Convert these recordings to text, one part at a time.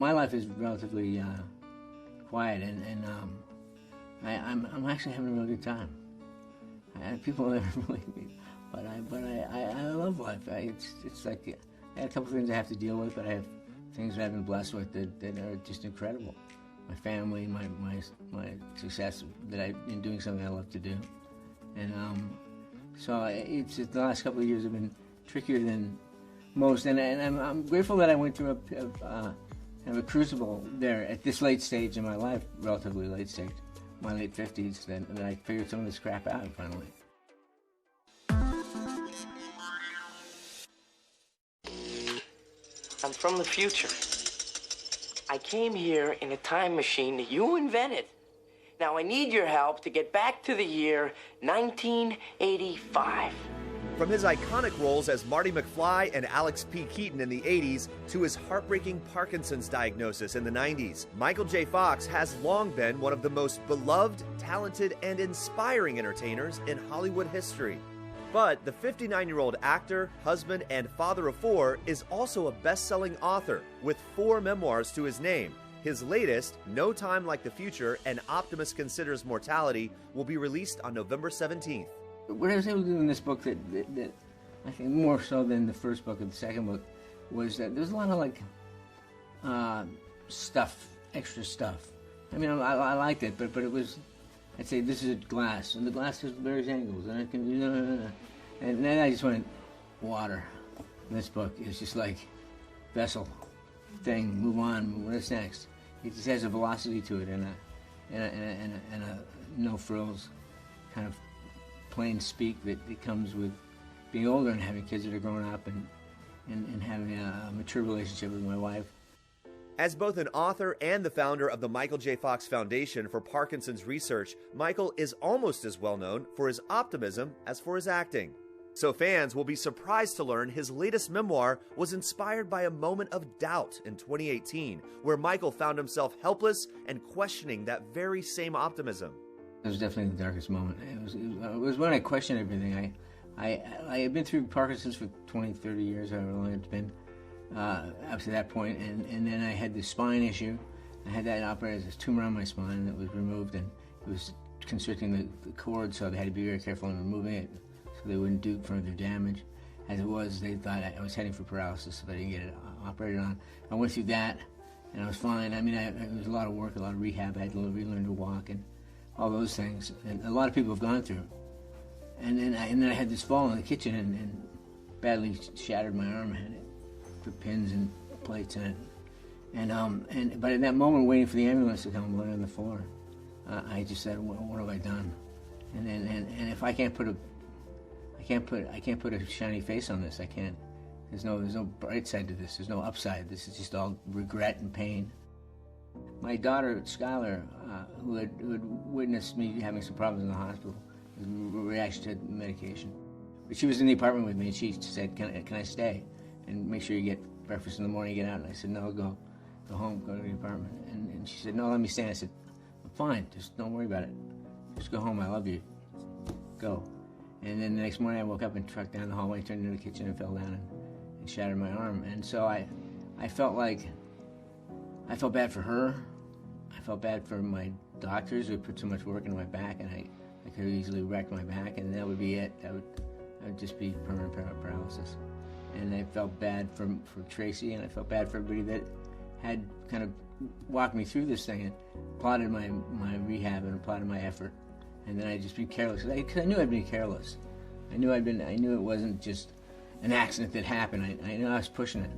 My life is relatively quiet, and I'm actually having a really good time. People never believe me, but I love life. It's like I had a couple things I have to deal with, but I have things that I've been blessed with that are just incredible. My family, my success that in doing something I love to do, and so it's the last couple of years have been trickier than most, and I'm grateful that I went through kind of a crucible there at this late stage in my life, relatively late stage, my late 50s, that I figured some of this crap out finally. I'm from the future. I came here in a time machine that you invented. Now I need your help to get back to the year 1985. From his iconic roles as Marty McFly and Alex P. Keaton in the 80s to his heartbreaking Parkinson's diagnosis in the 90s, Michael J. Fox has long been one of the most beloved, talented, and inspiring entertainers in Hollywood history. But the 59-year-old actor, husband, and father of four is also a best-selling author with 4 memoirs to his name. His latest, No Time Like the Future, An Optimist Considers Mortality, will be released on November 17th. What I was able to do in this book that I think more so than the first book or the second book was that there's a lot of like stuff, extra stuff. I mean, I liked it, but it was, I'd say this is a glass, and the glass has various angles, and it can, and then I just went, water. And this book is just like vessel, thing, move on, what's next? It just has a velocity to it and a no frills kind of plain speak that it comes with being older and having kids that are growing up and having a mature relationship with my wife. As both an author and the founder of the Michael J. Fox Foundation for Parkinson's Research, Michael is almost as well known for his optimism as for his acting. So fans will be surprised to learn his latest memoir was inspired by a moment of doubt in 2018, where Michael found himself helpless and questioning that very same optimism. It was definitely the darkest moment. It was when I questioned everything. I had been through Parkinson's for 20, 30 years, however long it's been, up to that point, and then I had the spine issue. I had that operated, this tumor on my spine that was removed, and it was constricting the cord, so they had to be very careful in removing it so they wouldn't do further damage. As it was, they thought I was heading for paralysis, so they didn't get it operated on. I went through that, and I was fine. I mean, it was a lot of work, a lot of rehab. I had to relearn to walk and all those things, and a lot of people have gone through. And then I had this fall in the kitchen and badly shattered my arm. I had it, put pins and plates in it. But in that moment, waiting for the ambulance to come, laying on the floor, I just said, "What have I done?" And if I can't put a shiny face on this. I can't. There's no bright side to this. There's no upside. This is just all regret and pain. My daughter, Skylar, who had witnessed me having some problems in the hospital, reaction to medication. But she was in the apartment with me, and she said, can I stay? And make sure you get breakfast in the morning, get out. And I said, no, go home, go to the apartment. And she said, no, let me stay. And I said, I'm fine, just don't worry about it. Just go home, I love you. Go. And then the next morning I woke up and trucked down the hallway, turned into the kitchen and fell down and shattered my arm. And so I felt bad for her. I felt bad for my doctors who put so much work into my back, and I could have easily wrecked my back, and that would be it. That would just be permanent paralysis. And I felt bad for Tracy, and I felt bad for everybody that had kind of walked me through this thing and applauded my rehab and applauded my effort. And then I'd just be careless, because I knew I'd been careless. I knew it wasn't just an accident that happened. I knew I was pushing it.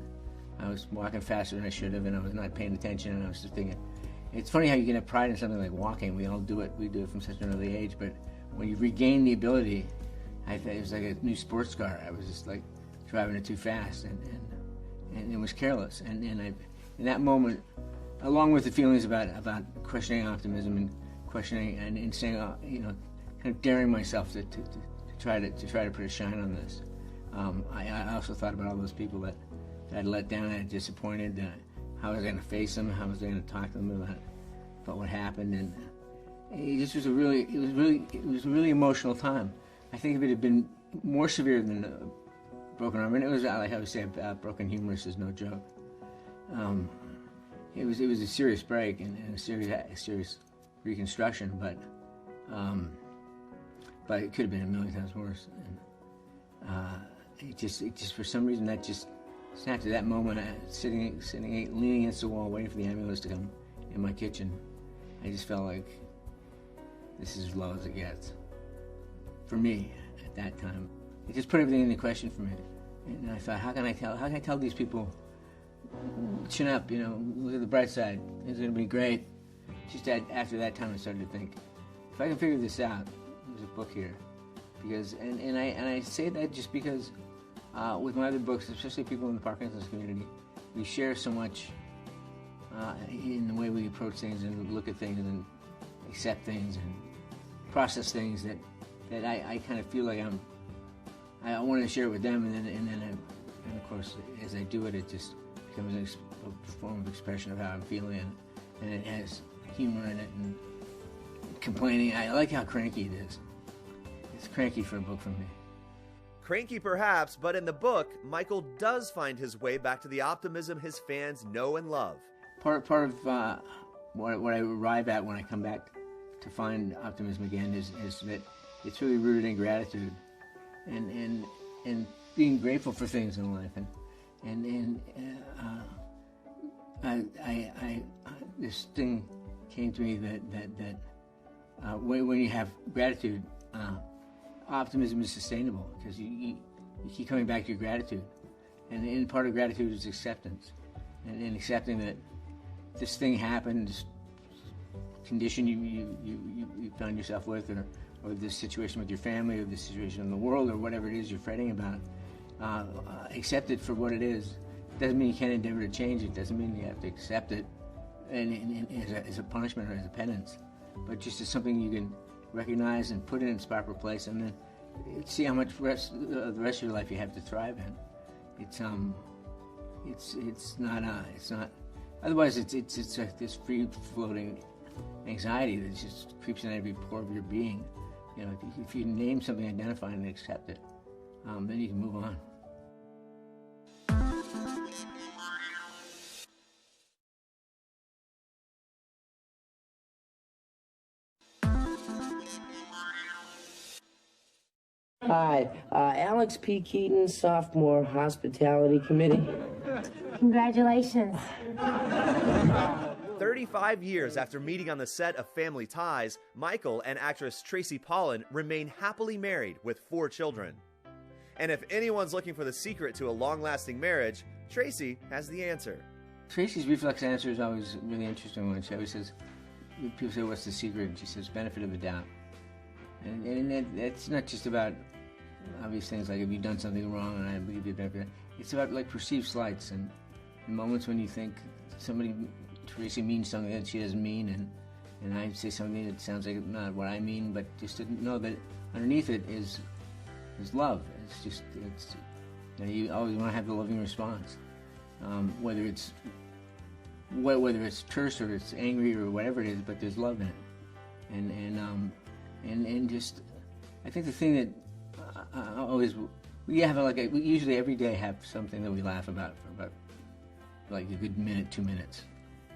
I was walking faster than I should have, and I was not paying attention, and I was just thinking, it's funny how you can have pride in something like walking. We all do it. We do it from such an early age, but when you regain the ability, it was like a new sports car. I was just like driving it too fast, and it was careless. And in that moment, along with the feelings about questioning optimism and questioning and saying, kind of daring myself to try to put a shine on this. I also thought about all those people that I'd let down, I had disappointed. How was I going to face them? How was I going to talk to them about what happened? And it just was a really emotional time. I think if it had been more severe than a broken arm, and it was, like I would say, a broken humerus is no joke. it was a serious break and a serious reconstruction, but it could have been a million times worse. And it just for some reason that just snapped at that moment. Sitting, leaning against the wall, waiting for the ambulance to come in my kitchen. I just felt like this is as low as it gets for me at that time. It just put everything into question for me, and I thought, how can I tell these people, chin up, look at the bright side. It's going to be great. Just after that time, I started to think, if I can figure this out, there's a book here, because and I say that just because with my other books, especially people in the Parkinson's community, we share so much in the way we approach things and look at things and accept things and process things that I kind of feel like I want to share it with them, and of course as I do it, it just becomes a form of expression of how I'm feeling, and it has humor in it and complaining. I like how cranky it is. It's cranky for a book from me. Cranky perhaps, but in the book, Michael does find his way back to the optimism his fans know and love. Part of what I arrive at when I come back to find optimism again is that it's really rooted in gratitude and being grateful for things in life, and this thing came to me that when you have gratitude, optimism is sustainable because you keep coming back to your gratitude, and part of gratitude is acceptance, and accepting that this thing happened, this condition you found yourself with, or this situation with your family, or this situation in the world, or whatever it is you're fretting about. Accept it for what it is. Doesn't mean you can't endeavor to change it. Doesn't mean you have to accept it and as a punishment or as a penance, but just as something you can recognize and put it in its proper place, and then see how much the rest of your life you have to thrive in. It's not. Otherwise, it's like this free floating anxiety that just creeps in every pore of your being. If you name something, identify it, and accept it, then you can move on. Hi, Alex P. Keaton, Sophomore Hospitality Committee. Congratulations. 35 years after meeting on the set of Family Ties, Michael and actress Tracy Pollan remain happily married with 4 children. And if anyone's looking for the secret to a long-lasting marriage, Tracy has the answer. Tracy's reflex answer is always a really interesting one. She always says, people say, what's the secret? And she says, benefit of the doubt. And it's not just about obvious things like if you've done something wrong and I believe you benefit. It's about like perceived slights and moments when you think Tracy means something that she doesn't mean, and I say something that sounds like not what I mean, but just to know that underneath it is love. You always want to have the loving response, whether it's terse or it's angry or whatever it is, but there's love in it, and just I think the thing that we usually every day have something that we laugh about for about like a good minute, 2 minutes.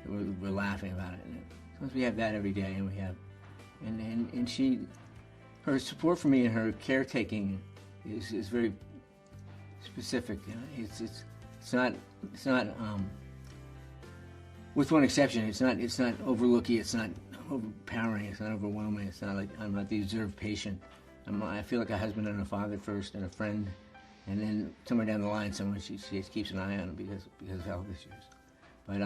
We're laughing about it. And sometimes we have that every day, and we have, and her support for me and her caretaking is very specific. It's not with one exception. It's not overlooking. It's not overpowering. It's not overwhelming. It's not like I'm not the observed patient. I feel like a husband and a father first, and a friend, and then somewhere down the line, someone she keeps an eye on because of health issues. But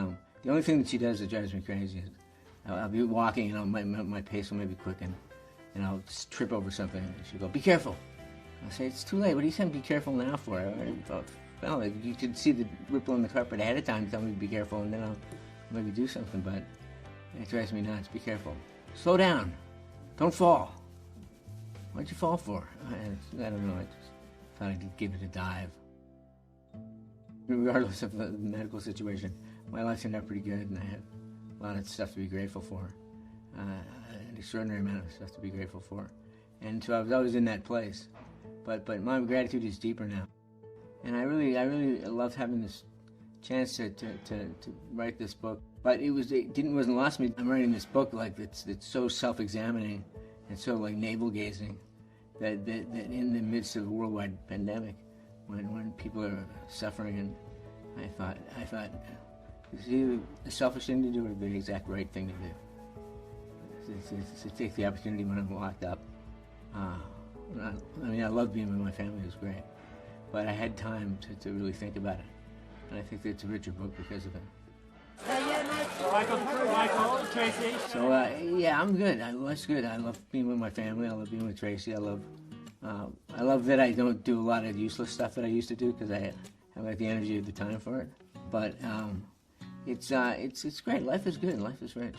the only thing that she does that drives me crazy is I'll be walking and my pace will maybe quicken, and I'll just trip over something, and she'll go, "Be careful." I'll say, "It's too late. What are you saying be careful now for?" I already thought, well, if you could see the ripple in the carpet ahead of time, tell me to be careful, and then I'll maybe do something. But it drives me nuts. Be careful. Slow down. Don't fall. What'd you fall for? I don't know. I just thought I'd give it a dive. Regardless of the medical situation, my life turned out pretty good, and I had a lot of stuff to be grateful for. An extraordinary amount of stuff to be grateful for. And so I was always in that place. But my gratitude is deeper now. And I really loved having this chance to write this book. But it wasn't lost to me. I'm writing this book like it's so self-examining and so like navel-gazing that in the midst of a worldwide pandemic, when people are suffering, and I thought it's either the selfish thing to do or the exact right thing to do. To take the opportunity when I'm locked up. I love being with my family, it was great. But I had time to really think about it. And I think it's a richer book because of it. Michael, Tracy. So, yeah, I'm good. That's good. I love being with my family. I love being with Tracy. I love that I don't do a lot of useless stuff that I used to do because I have like the energy or the time for it. But it's great. Life is good. Life is rich.